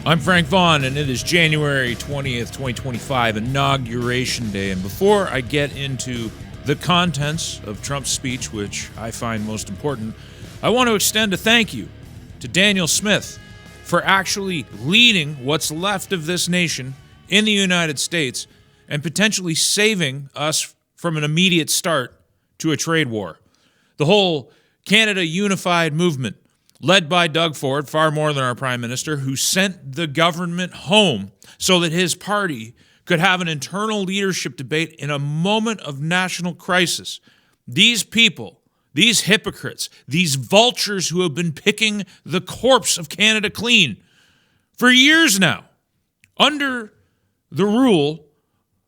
I'm Frank Vaughn, and it is January 20th, 2025, Inauguration Day. And before I get into the contents of Trump's speech, which I find most important, I want to extend a thank you to Daniel Smith for actually leading what's left of this nation in the United States and potentially saving us from an immediate start to a trade war. The whole Canada Unified movement, led by Doug Ford, far more than our prime minister, who sent the government home so that his party could have an internal leadership debate in a moment of national crisis. These people, these hypocrites, these vultures who have been picking the corpse of Canada clean for years now, under the rule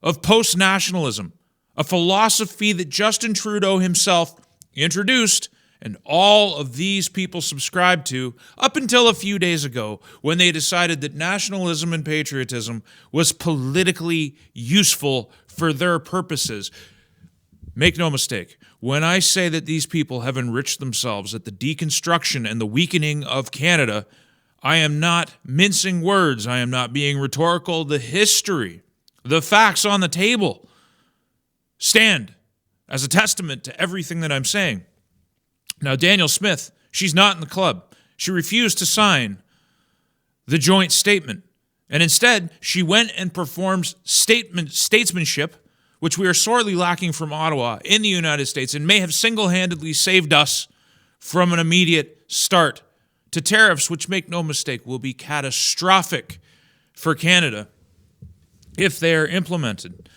of postnationalism, a philosophy that Justin Trudeau himself introduced and all of these people subscribed to up until a few days ago when they decided that nationalism and patriotism was politically useful for their purposes. Make no mistake, when I say that these people have enriched themselves at the deconstruction and the weakening of Canada, I am not mincing words. I am not being rhetorical. The history, the facts on the table stand as a testament to everything that I'm saying. Now, Daniel Smith, she's not in the club. She refused to sign the joint statement. And instead, she went and performed statesmanship, which we are sorely lacking from Ottawa in the United States, and may have single-handedly saved us from an immediate start to tariffs, which, make no mistake, will be catastrophic for Canada if they are implemented.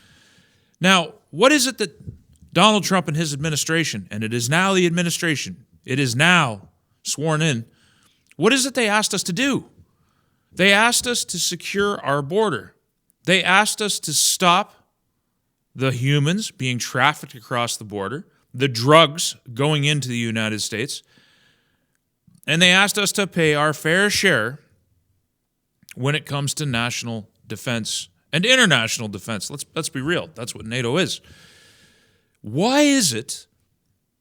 Now, what is it that Donald Trump and his administration, and it is now the administration, it is now sworn in, what is it they asked us to do? They asked us to secure our border. They asked us to stop the humans being trafficked across the border, the drugs going into the United States, and they asked us to pay our fair share when it comes to national defense and international defense. Let's be real. That's what NATO is. Why is it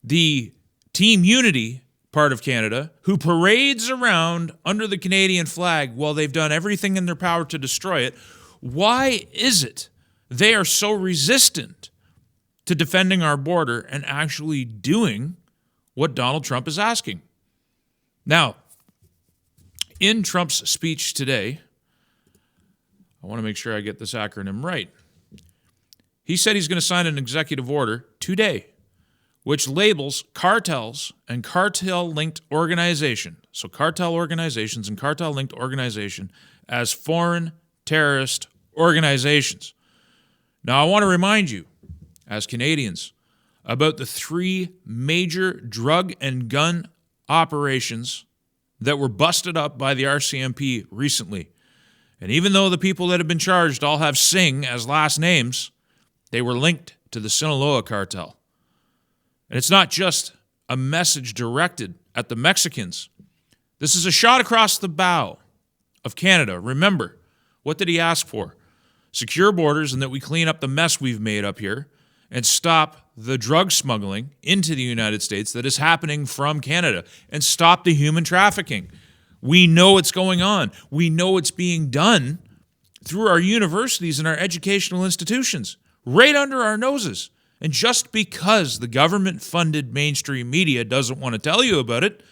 the Team Unity part of Canada, who parades around under the Canadian flag while they've done everything in their power to destroy it, why is it they are so resistant to defending our border and actually doing what Donald Trump is asking? Now, in Trump's speech today, I want to make sure I get this acronym right. He said he's going to sign an executive order today, which labels cartels and cartel-linked organization, so cartel organizations and cartel-linked organization, as foreign terrorist organizations. Now, I want to remind you, as Canadians, about the three major drug and gun operations that were busted up by the RCMP recently. And even though the people that have been charged all have Singh as last names, they were linked to the Sinaloa cartel. And it's not just a message directed at the Mexicans. This is a shot across the bow of Canada. Remember, what did he ask for? Secure borders and that we clean up the mess we've made up here and stop the drug smuggling into the United States that is happening from Canada and stop the human trafficking. We know it's going on. We know it's being done through our universities and our educational institutions, right under our noses. And just because the government-funded mainstream media doesn't want to tell you about it,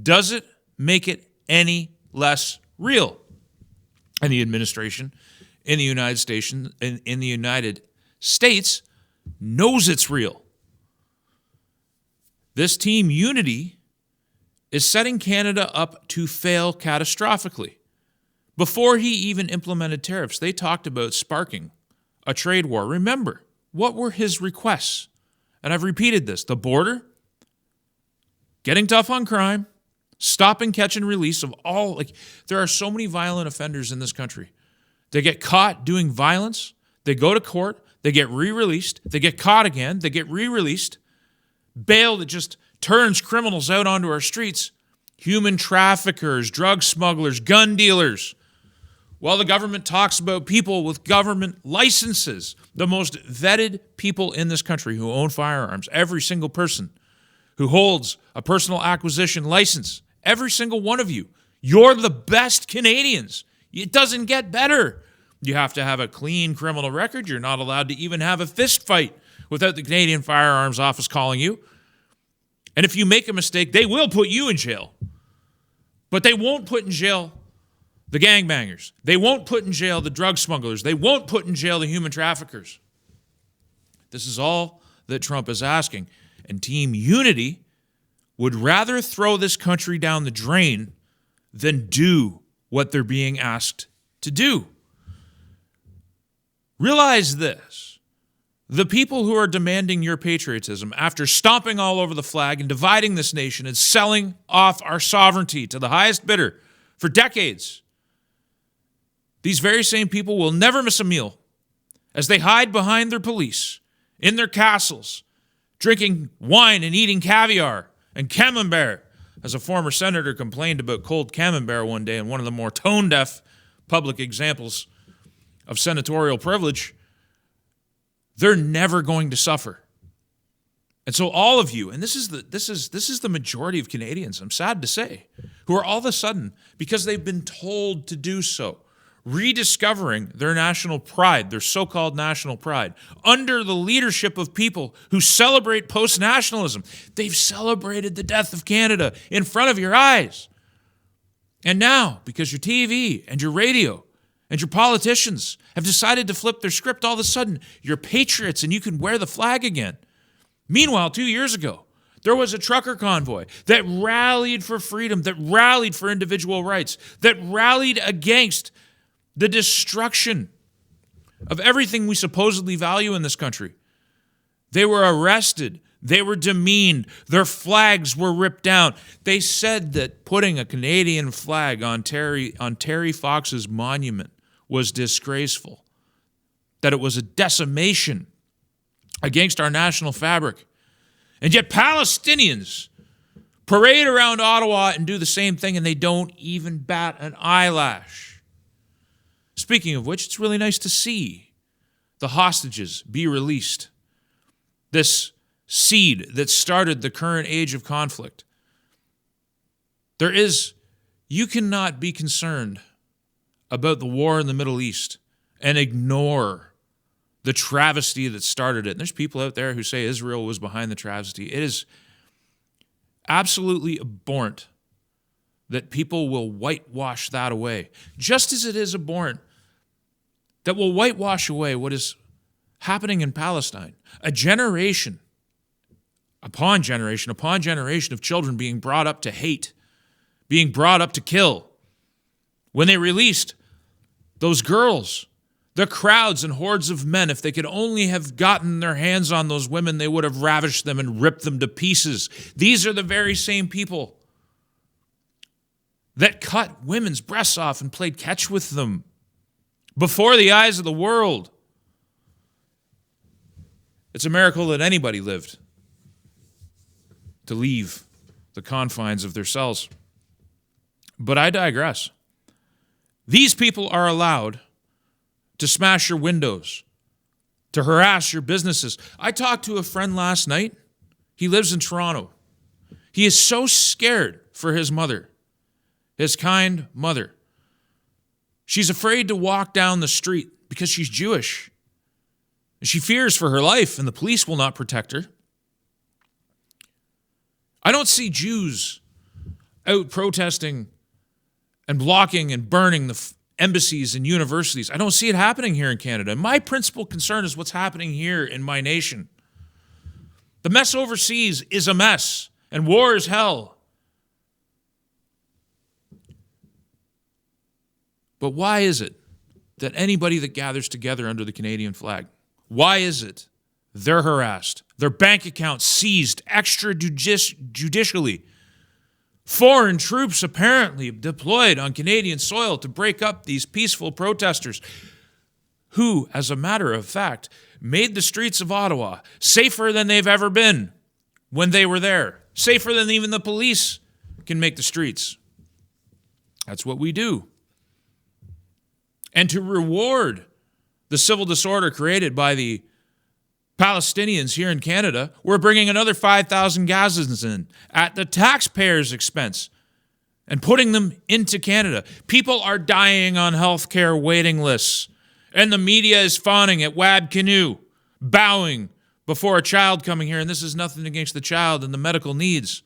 does it make it any less real? And the administration in the United States knows it's real. This Team Unity is setting Canada up to fail catastrophically. Before he even implemented tariffs, they talked about sparking a trade war. Remember, what were his requests? And I've repeated this. The border, getting tough on crime, stopping catch and release of all, there are so many violent offenders in this country. They get caught doing violence, they go to court, they get re-released, they get caught again, they get re-released. Bail that just turns criminals out onto our streets. Human traffickers, drug smugglers, gun dealers. While the government talks about people with government licenses, the most vetted people in this country who own firearms, every single person who holds a personal acquisition license, every single one of you, you're the best Canadians. It doesn't get better. You have to have a clean criminal record. You're not allowed to even have a fist fight without the Canadian Firearms Office calling you. And if you make a mistake, they will put you in jail. But they won't put in jail the gangbangers. They won't put in jail the drug smugglers. They won't put in jail the human traffickers. This is all that Trump is asking. And Team Unity would rather throw this country down the drain than do what they're being asked to do. Realize this. The people who are demanding your patriotism after stomping all over the flag and dividing this nation and selling off our sovereignty to the highest bidder for decades, these very same people will never miss a meal as they hide behind their police in their castles, drinking wine and eating caviar and camembert. As a former senator complained about cold camembert one day in one of the more tone-deaf public examples of senatorial privilege, they're never going to suffer. And so all of you, and this is the majority of Canadians, I'm sad to say, who are all of a sudden, because they've been told to do so, rediscovering their national pride, their so-called national pride, under the leadership of people who celebrate post-nationalism. They've celebrated the death of Canada in front of your eyes. And now, because your TV and your radio and your politicians have decided to flip their script, all of a sudden, you're patriots and you can wear the flag again. Meanwhile, 2 years ago, there was a trucker convoy that rallied for freedom, that rallied for individual rights, that rallied against the destruction of everything we supposedly value in this country. They were arrested. They were demeaned. Their flags were ripped down. They said that putting a Canadian flag on Terry Fox's monument was disgraceful, that it was a decimation against our national fabric. And yet Palestinians parade around Ottawa and do the same thing, and they don't even bat an eyelash. Speaking of which, it's really nice to see the hostages be released. This seed that started the current age of conflict. You cannot be concerned about the war in the Middle East and ignore the travesty that started it. And there's people out there who say Israel was behind the travesty. It is absolutely abhorrent that people will whitewash that away, just as it is abhorrent that will whitewash away what is happening in Palestine. A generation upon generation of children being brought up to hate, being brought up to kill. When they released those girls, the crowds and hordes of men, if they could only have gotten their hands on those women, they would have ravished them and ripped them to pieces. These are the very same people that cut women's breasts off and played catch with them before the eyes of the world. It's a miracle that anybody lived to leave the confines of their cells. But I digress. These people are allowed to smash your windows, to harass your businesses. I talked to a friend last night. He lives in Toronto. He is so scared for his mother, his kind mother. She's afraid to walk down the street because she's Jewish. She fears for her life, and the police will not protect her. I don't see Jews out protesting and blocking and burning the embassies and universities. I don't see it happening here in Canada. And my principal concern is what's happening here in my nation. The mess overseas is a mess, and war is hell. But why is it that anybody that gathers together under the Canadian flag, why is it they're harassed, their bank accounts seized extrajudicially, foreign troops apparently deployed on Canadian soil to break up these peaceful protesters who, as a matter of fact, made the streets of Ottawa safer than they've ever been when they were there, safer than even the police can make the streets. That's what we do. And to reward the civil disorder created by the Palestinians here in Canada, we're bringing another 5,000 Gazans in at the taxpayers' expense. and putting them into Canada. People are dying on healthcare waiting lists, and the media is fawning at Wab Canoe, bowing before a child coming here, and this is nothing against the child and the medical needs.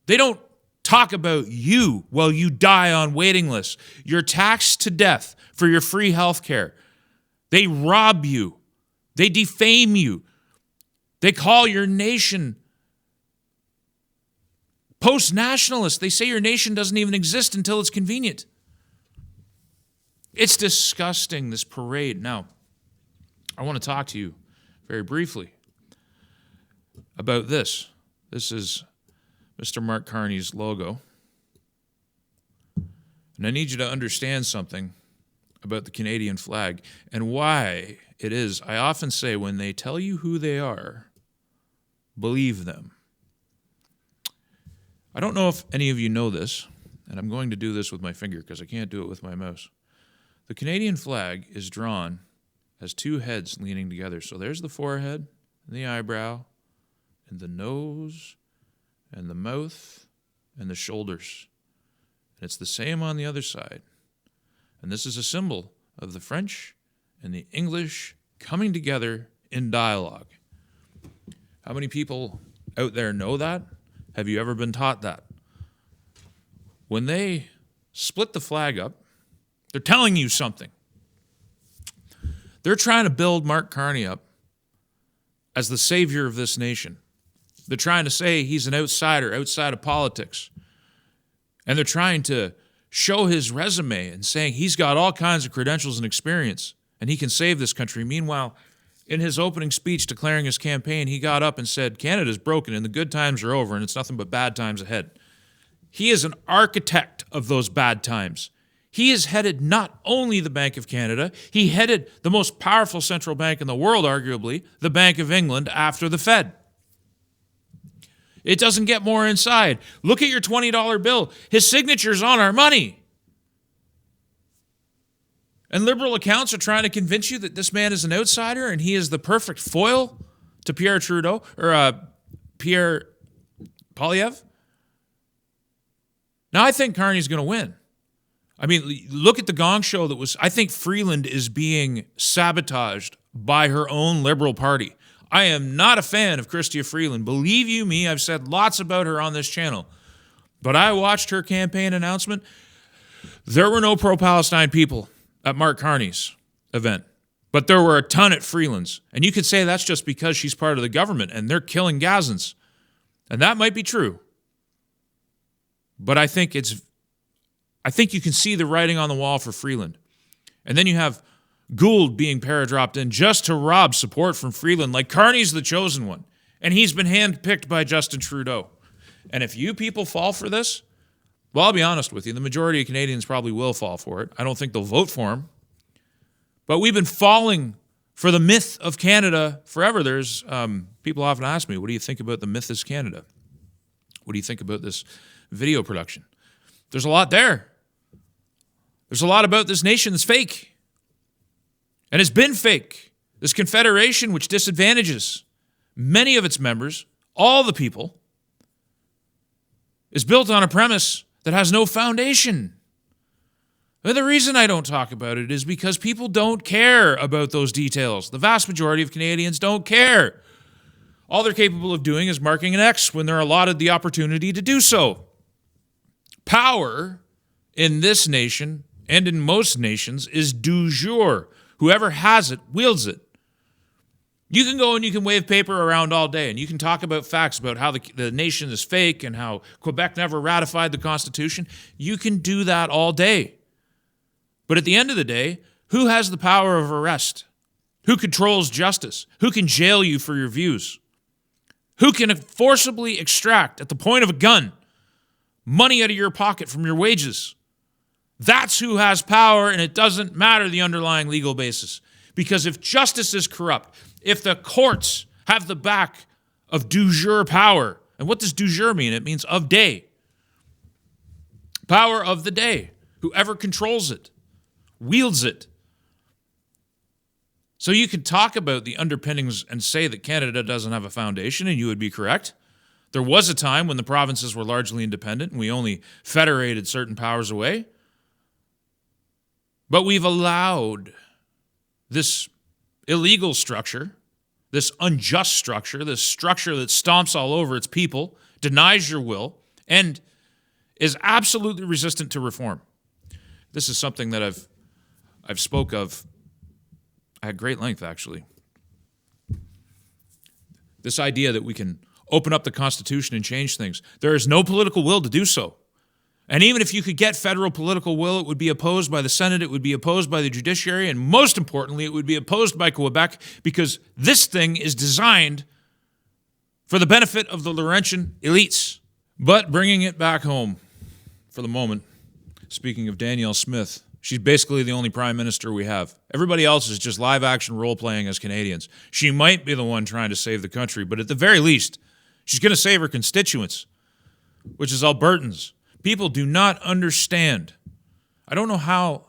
They don't talk about you while you die on waiting lists. You're taxed to death for your free health care. They rob you. They defame you. They call your nation post-nationalist. They say your nation doesn't even exist until it's convenient. It's disgusting, this parade. Now, I want to talk to you very briefly about this. This is Mr. Mark Carney's logo. And I need you to understand something about the Canadian flag and why it is. I often say when they tell you who they are, believe them. I don't know if any of you know this, and I'm going to do this with my finger because I can't do it with my mouse. The Canadian flag is drawn as two heads leaning together. So there's the forehead and the eyebrow and the nose and the mouth and the shoulders. And it's the same on the other side. And this is a symbol of the French and the English coming together in dialogue. How many people out there know that? Have you ever been taught that? When they split the flag up, they're telling you something. They're trying to build Mark Carney up as the savior of this nation. They're trying to say he's an outsider, outside of politics. And they're trying to show his resume and saying he's got all kinds of credentials and experience and he can save this country. Meanwhile, in his opening speech declaring his campaign, he got up and said, Canada's broken and the good times are over and it's nothing but bad times ahead. He is an architect of those bad times. He has headed not only the Bank of Canada, he headed the most powerful central bank in the world, arguably, the Bank of England, after the Fed. It doesn't get more inside. Look at your $20 bill. His signature's on our money. And liberal accounts are trying to convince you that this man is an outsider and he is the perfect foil to Pierre Trudeau, or Pierre Poilievre. Now, I think Carney's going to win. I mean, look at the Gong Show that was, I think Freeland is being sabotaged by her own Liberal Party. I am not a fan of Chrystia Freeland. Believe you me, I've said lots about her on this channel. But I watched her campaign announcement. There were no pro-Palestine people at Mark Carney's event, but there were a ton at Freeland's. And you could say that's just because she's part of the government and they're killing Gazans. And that might be true. But I think you can see the writing on the wall for Freeland. And then you have Gould being paradropped in just to rob support from Freeland, like Carney's the chosen one. And he's been handpicked by Justin Trudeau. And if you people fall for this, well, I'll be honest with you, the majority of Canadians probably will fall for it. I don't think they'll vote for him. But we've been falling for the myth of Canada forever. There's people often ask me, what do you think about the myth is Canada? What do you think about this video production? There's a lot there. There's a lot about this nation that's fake. And it's been fake. This confederation, which disadvantages many of its members, all the people, is built on a premise that has no foundation. And the reason I don't talk about it is because people don't care about those details. The vast majority of Canadians don't care. All they're capable of doing is marking an X when they're allotted the opportunity to do so. Power in this nation and in most nations is du jour. Whoever has it wields it. You can go and you can wave paper around all day and you can talk about facts about how the nation is fake and how Quebec never ratified the Constitution. You can do that all day. But at the end of the day, who has the power of arrest? Who controls justice? Who can jail you for your views? Who can forcibly extract, at the point of a gun, money out of your pocket from your wages? That's who has power, and it doesn't matter the underlying legal basis. Because if justice is corrupt, if the courts have the back of du jour power, and what does du jour mean? It means of day. Power of the day. Whoever controls it, wields it. So you can talk about the underpinnings and say that Canada doesn't have a foundation, and you would be correct. There was a time when the provinces were largely independent and we only federated certain powers away. But we've allowed this illegal structure, this unjust structure, this structure that stomps all over its people, denies your will, and is absolutely resistant to reform. This is something that I've spoke of at great length, actually. This idea that we can open up the Constitution and change things. There is no political will to do so. And even if you could get federal political will, it would be opposed by the Senate, it would be opposed by the judiciary, and most importantly, it would be opposed by Quebec, because this thing is designed for the benefit of the Laurentian elites. But bringing it back home for the moment, speaking of Danielle Smith, she's basically the only prime minister we have. Everybody else is just live-action role-playing as Canadians. She might be the one trying to save the country, but at the very least, she's going to save her constituents, which is Albertans. People do not understand. I don't know how.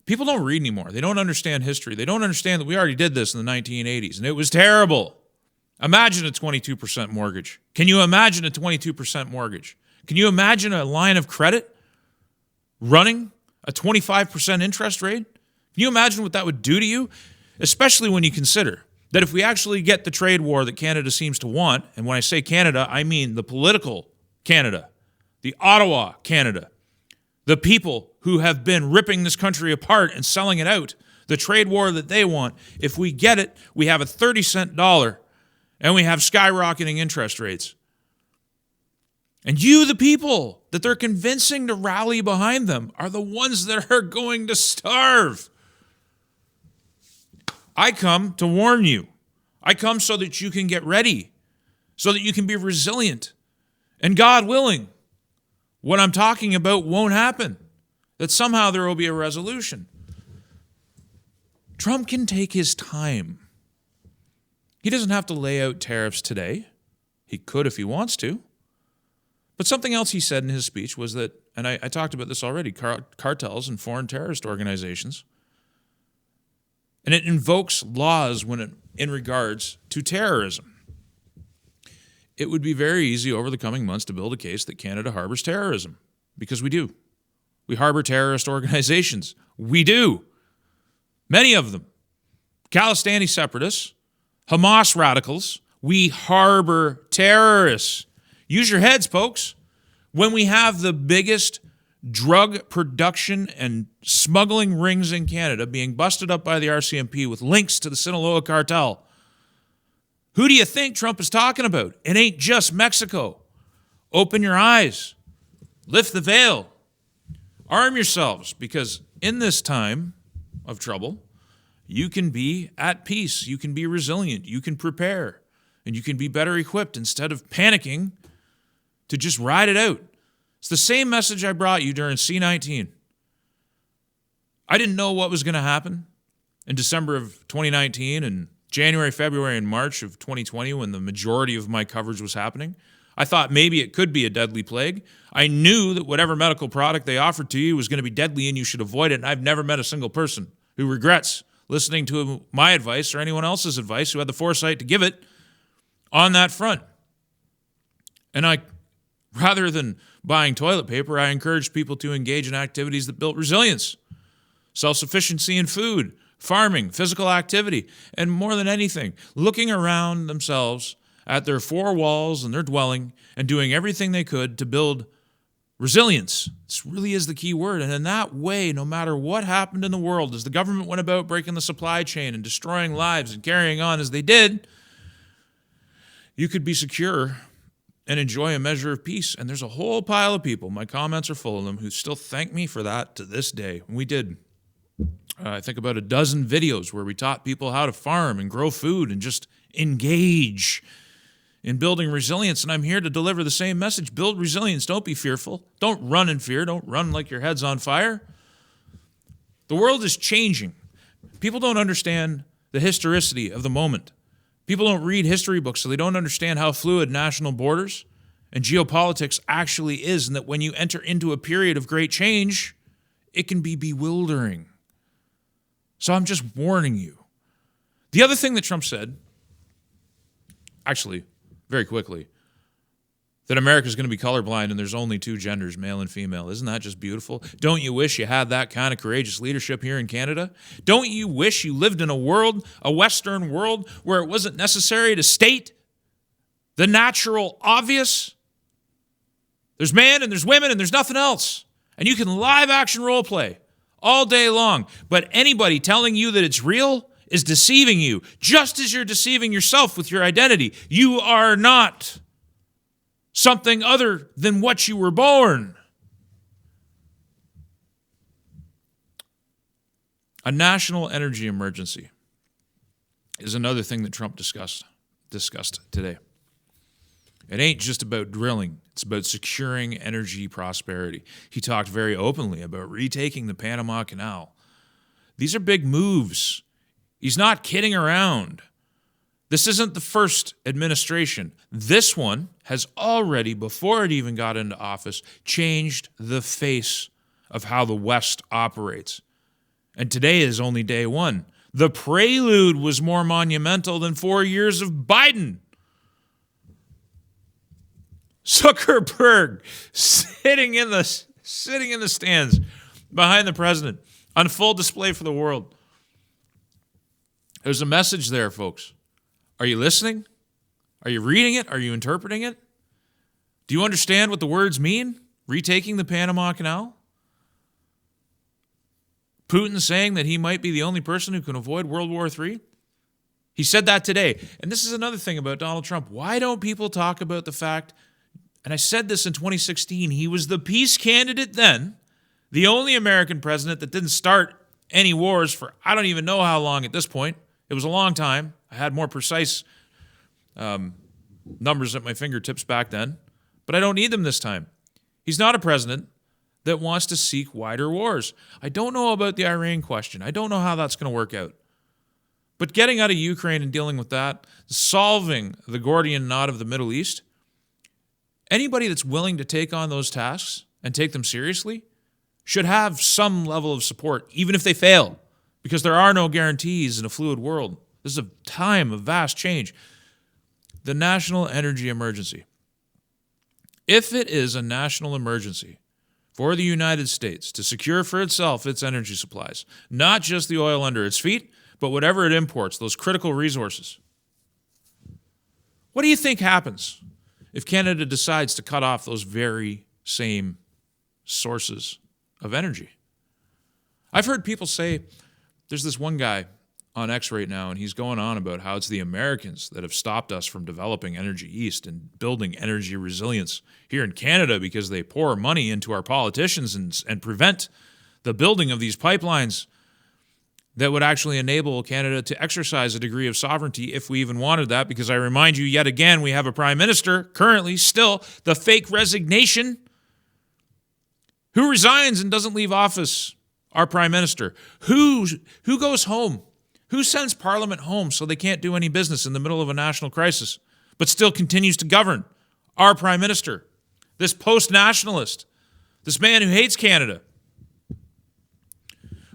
People don't read anymore. They don't understand history. They don't understand that we already did this in the 1980s, and it was terrible. Imagine a 22% mortgage. Can you imagine a 22% mortgage? Can you imagine a line of credit running a 25% interest rate? Can you imagine what that would do to you? Especially when you consider that if we actually get the trade war that Canada seems to want, and when I say Canada, I mean the political Canada, the Ottawa Canada, the people who have been ripping this country apart and selling it out, the trade war that they want, if we get it, we have a 30-cent dollar and we have skyrocketing interest rates. And you, the people that they're convincing to rally behind them, are the ones that are going to starve. I come to warn you. I come so that you can get ready, so that you can be resilient. And God willing, what I'm talking about won't happen, that somehow there will be a resolution. Trump can take his time. He doesn't have to lay out tariffs today. He could if he wants to. But something else he said in his speech was that, and I talked about this already, cartels and foreign terrorist organizations. And it invokes laws in regards to terrorism. It would be very easy over the coming months to build a case that Canada harbors terrorism, because we do. We harbor terrorist organizations. We do. Many of them. Khalistani separatists, Hamas radicals. We harbor terrorists. Use your heads, folks. When we have the biggest drug production and smuggling rings in Canada being busted up by the RCMP with links to the Sinaloa cartel, who do you think Trump is talking about? It ain't just Mexico. Open your eyes. Lift the veil. Arm yourselves, because in this time of trouble, you can be at peace. You can be resilient. You can prepare. And you can be better equipped instead of panicking to just ride it out. It's the same message I brought you during C-19. I didn't know what was going to happen in December of 2019 and January, February, and March of 2020 when the majority of my coverage was happening. I thought maybe it could be a deadly plague. I knew that whatever medical product they offered to you was going to be deadly and you should avoid it, and I've never met a single person who regrets listening to my advice or anyone else's advice who had the foresight to give it on that front. And rather than buying toilet paper, I encouraged people to engage in activities that built resilience, self-sufficiency in food, farming, physical activity, and more than anything, looking around themselves at their four walls and their dwelling and doing everything they could to build resilience. This really is the key word. And in that way, no matter what happened in the world, as the government went about breaking the supply chain and destroying lives and carrying on as they did, you could be secure and enjoy a measure of peace. And there's a whole pile of people, my comments are full of them, who still thank me for that to this day. And we did, I think, about a dozen videos where we taught people how to farm and grow food and just engage in building resilience. And I'm here to deliver the same message. Build resilience. Don't be fearful. Don't run in fear. Don't run like your head's on fire. The world is changing. People don't understand the historicity of the moment. People don't read history books, so they don't understand how fluid national borders and geopolitics actually is, and that when you enter into a period of great change, it can be bewildering. So I'm just warning you. The other thing that Trump said, actually, very quickly, that America's going to be colorblind and there's only two genders, male and female. Isn't that just beautiful? Don't you wish you had that kind of courageous leadership here in Canada? Don't you wish you lived in a world, a Western world, where it wasn't necessary to state the natural obvious? There's men and there's women and there's nothing else. And you can live action role play all day long. But anybody telling you that it's real is deceiving you, just as you're deceiving yourself with your identity. You are not something other than what you were born. A national energy emergency is another thing that Trump discussed today. It ain't just about drilling. It's about securing energy prosperity. He talked very openly about retaking the Panama Canal. These are big moves. He's not kidding around. This isn't the first administration. This one has already, before it even got into office, changed the face of how the West operates. And today is only day one. The prelude was more monumental than 4 years of Biden. Zuckerberg sitting in the stands behind the president on full display for the world. There's a message there, folks. Are you listening? Are you reading it? Are you interpreting it? Do you understand what the words mean? Retaking the Panama Canal? Putin saying that he might be the only person who can avoid World War III? He said that today. And this is another thing about Donald Trump. Why don't people talk about the fact, and I said this in 2016, he was the peace candidate then, the only American president that didn't start any wars for I don't even know how long at this point. It was a long time. I had more precise numbers at my fingertips back then, but I don't need them this time. He's not a president that wants to seek wider wars. I don't know about the Iran question. I don't know how that's going to work out. But getting out of Ukraine and dealing with that, solving the Gordian knot of the Middle East, anybody that's willing to take on those tasks and take them seriously should have some level of support, even if they fail, because there are no guarantees in a fluid world. This is a time of vast change. The national energy emergency. If it is a national emergency for the United States to secure for itself its energy supplies, not just the oil under its feet, but whatever it imports, those critical resources, what do you think happens if Canada decides to cut off those very same sources of energy? I've heard people say, there's this one guy on X right now, and he's going on about how it's the Americans that have stopped us from developing Energy East and building energy resilience here in Canada because they pour money into our politicians and prevent the building of these pipelines that would actually enable Canada to exercise a degree of sovereignty if we even wanted that, because I remind you yet again, we have a prime minister, currently still, the fake resignation, who resigns and doesn't leave office. Our prime minister. Who goes home? Who sends Parliament home so they can't do any business in the middle of a national crisis, but still continues to govern? Our prime minister. This post-nationalist. This man who hates Canada.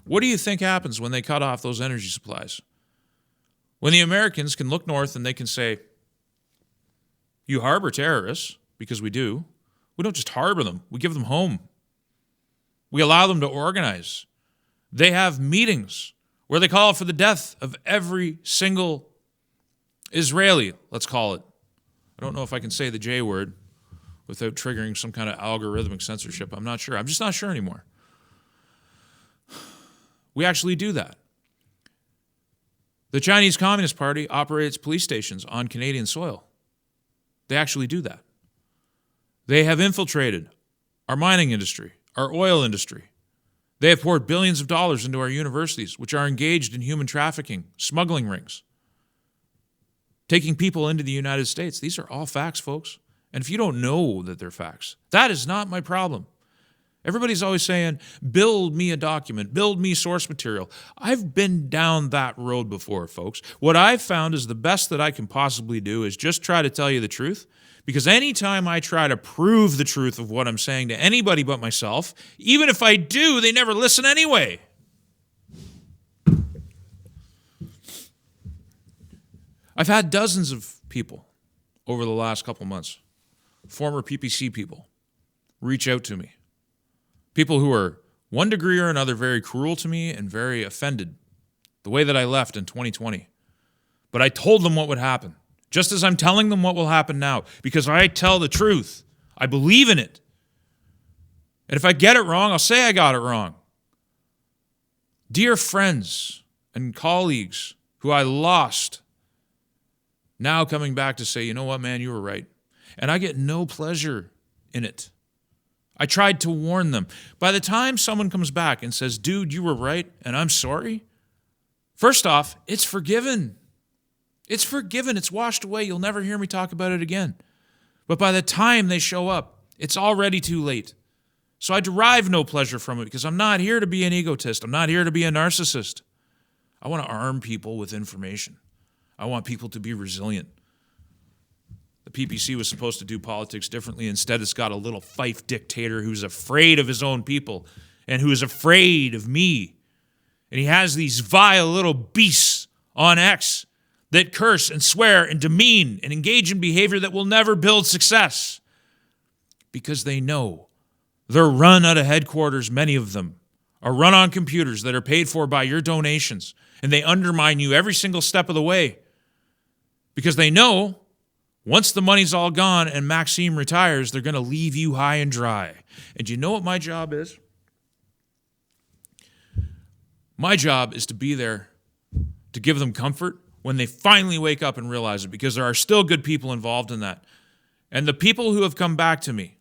What do you think happens when they cut off those energy supplies? When the Americans can look north and they can say, you harbor terrorists, because we do. We don't just harbor them. We give them home. We allow them to organize. They have meetings where they call for the death of every single Israeli, let's call it. I don't know if I can say the J word without triggering some kind of algorithmic censorship. I'm not sure. I'm just not sure anymore. We actually do that. The Chinese Communist Party operates police stations on Canadian soil. They actually do that. They have infiltrated our mining industry, our oil industry. They have poured billions of dollars into our universities, which are engaged in human trafficking, smuggling rings, taking people into the United States. These are all facts, folks. And if you don't know that they're facts, that is not my problem. Everybody's always saying, build me a document, build me source material. I've been down that road before, folks. What I've found is the best that I can possibly do is just try to tell you the truth. Because anytime I try to prove the truth of what I'm saying to anybody but myself, even if I do, they never listen anyway. I've had dozens of people over the last couple months former PPC people reach out to me. People who are, one degree or another, very cruel to me and very offended the way that I left in 2020. But I told them what would happen, just as I'm telling them what will happen now, because I tell the truth. I believe in it. And if I get it wrong, I'll say I got it wrong. Dear friends and colleagues who I lost, now coming back to say, you know what, man, you were right. And I get no pleasure in it. I tried to warn them. By the time someone comes back and says, dude, you were right, and I'm sorry, first off, it's forgiven. It's forgiven. It's washed away. You'll never hear me talk about it again. But by the time they show up, it's already too late. So I derive no pleasure from it because I'm not here to be an egotist. I'm not here to be a narcissist. I want to arm people with information. I want people to be resilient. The PPC was supposed to do politics differently. Instead, it's got a little fief dictator who's afraid of his own people and who is afraid of me. And he has these vile little beasts on X that curse and swear and demean and engage in behavior that will never build success because they know they're run out of headquarters. Many of them are run on computers that are paid for by your donations, and they undermine you every single step of the way because they know once the money's all gone and Maxime retires, they're going to leave you high and dry. And you know what my job is? My job is to be there to give them comfort when they finally wake up and realize it, because there are still good people involved in that. And the people who have come back to me,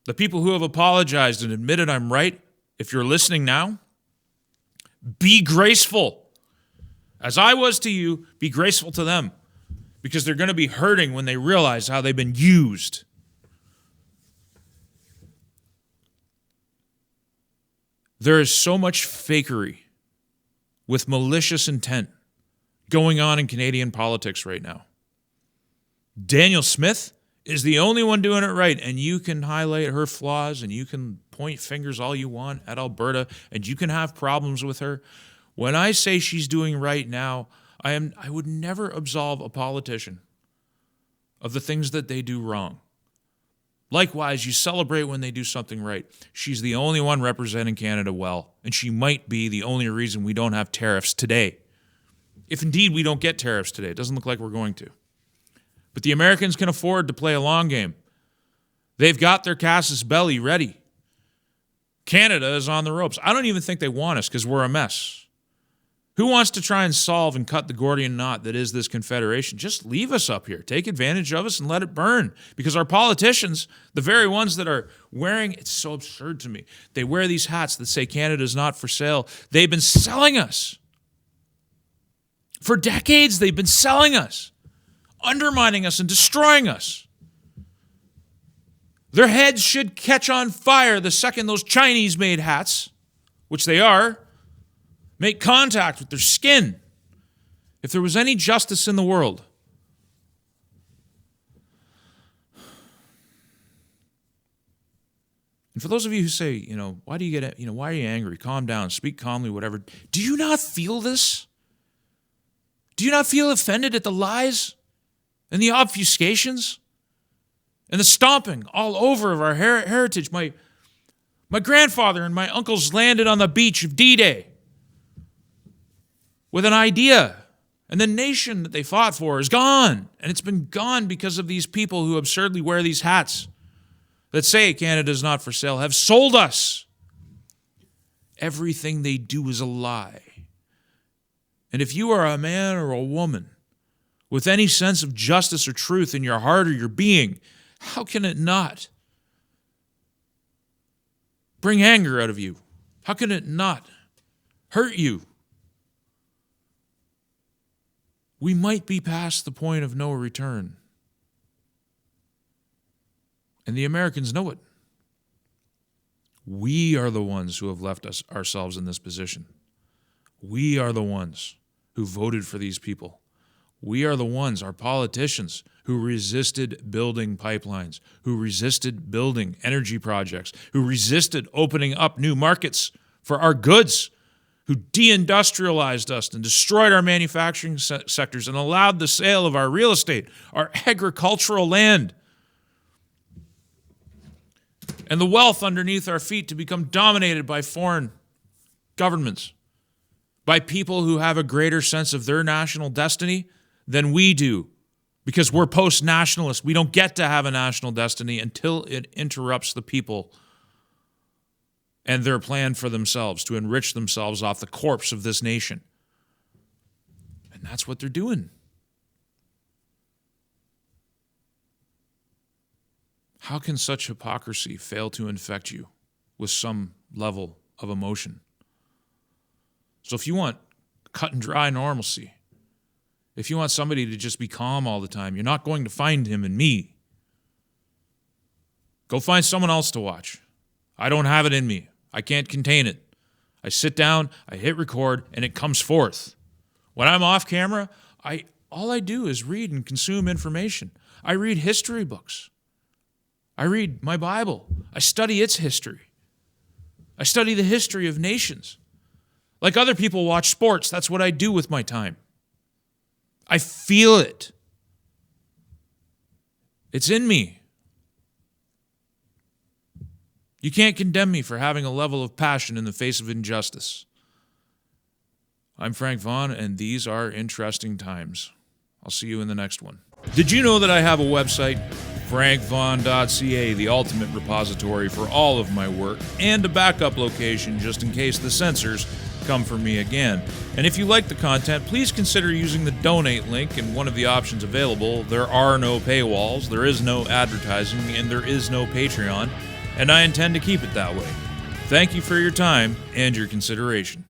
the people who have apologized and admitted I'm right, if you're listening now, be graceful. As I was to you, be graceful to them, because they're going to be hurting when they realize how they've been used. There is so much fakery with malicious intent going on in Canadian politics right now. Danielle Smith is the only one doing it right, and you can highlight her flaws and you can point fingers all you want at Alberta and you can have problems with her. When I say she's doing right now, I would never absolve a politician of the things that they do wrong. Likewise, you celebrate when they do something right. She's the only one representing Canada well, and she might be the only reason we don't have tariffs today. If indeed we don't get tariffs today, it doesn't look like we're going to. But the Americans can afford to play a long game. They've got their casus belli ready. Canada is on the ropes. I don't even think they want us because we're a mess. Who wants to try and solve and cut the Gordian knot that is this confederation? Just leave us up here. Take advantage of us and let it burn. Because our politicians, the very ones that are wearing, it's so absurd to me, they wear these hats that say Canada's not for sale. They've been selling us. For decades, they've been selling us, undermining us and destroying us. Their heads should catch on fire the second those Chinese-made hats, which they are, make contact with their skin. If there was any justice in the world, and for those of you who say, why do you get, why are you angry? Calm down, speak calmly, whatever. Do you not feel this? Do you not feel offended at the lies and the obfuscations and the stomping all over of our heritage? My grandfather and my uncles landed on the beach of D-Day with an idea, and the nation that they fought for is gone. And it's been gone because of these people who absurdly wear these hats that say Canada's not for sale, have sold us. Everything they do is a lie. And if you are a man or a woman with any sense of justice or truth in your heart or your being, how can it not bring anger out of you? How can it not hurt you? We might be past the point of no return. And the Americans know it. We are the ones who have left ourselves in this position. We are the ones who voted for these people. We are the ones, our politicians, who resisted building pipelines, who resisted building energy projects, who resisted opening up new markets for our goods, who deindustrialized us and destroyed our manufacturing sectors and allowed the sale of our real estate, our agricultural land, and the wealth underneath our feet to become dominated by foreign governments, by people who have a greater sense of their national destiny than we do, because we're post-nationalists. We don't get to have a national destiny until it interrupts the people and their plan for themselves to enrich themselves off the corpse of this nation. And that's what they're doing. How can such hypocrisy fail to infect you with some level of emotion? So if you want cut and dry normalcy, if you want somebody to just be calm all the time, you're not going to find him in me. Go find someone else to watch. I don't have it in me. I can't contain it. I sit down, I hit record, and it comes forth. When I'm off camera, all I do is read and consume information. I read history books. I read my Bible. I study its history. I study the history of nations. Like other people watch sports, that's what I do with my time. I feel it. It's in me. You can't condemn me for having a level of passion in the face of injustice. I'm Frank Vaughn, and these are interesting times. I'll see you in the next one. Did you know that I have a website, frankvaughn.ca, the ultimate repository for all of my work, and a backup location just in case the censors come for me again? And if you like the content, please consider using the donate link in one of the options available. There are no paywalls, there is no advertising, and there is no Patreon, and I intend to keep it that way. Thank you for your time and your consideration.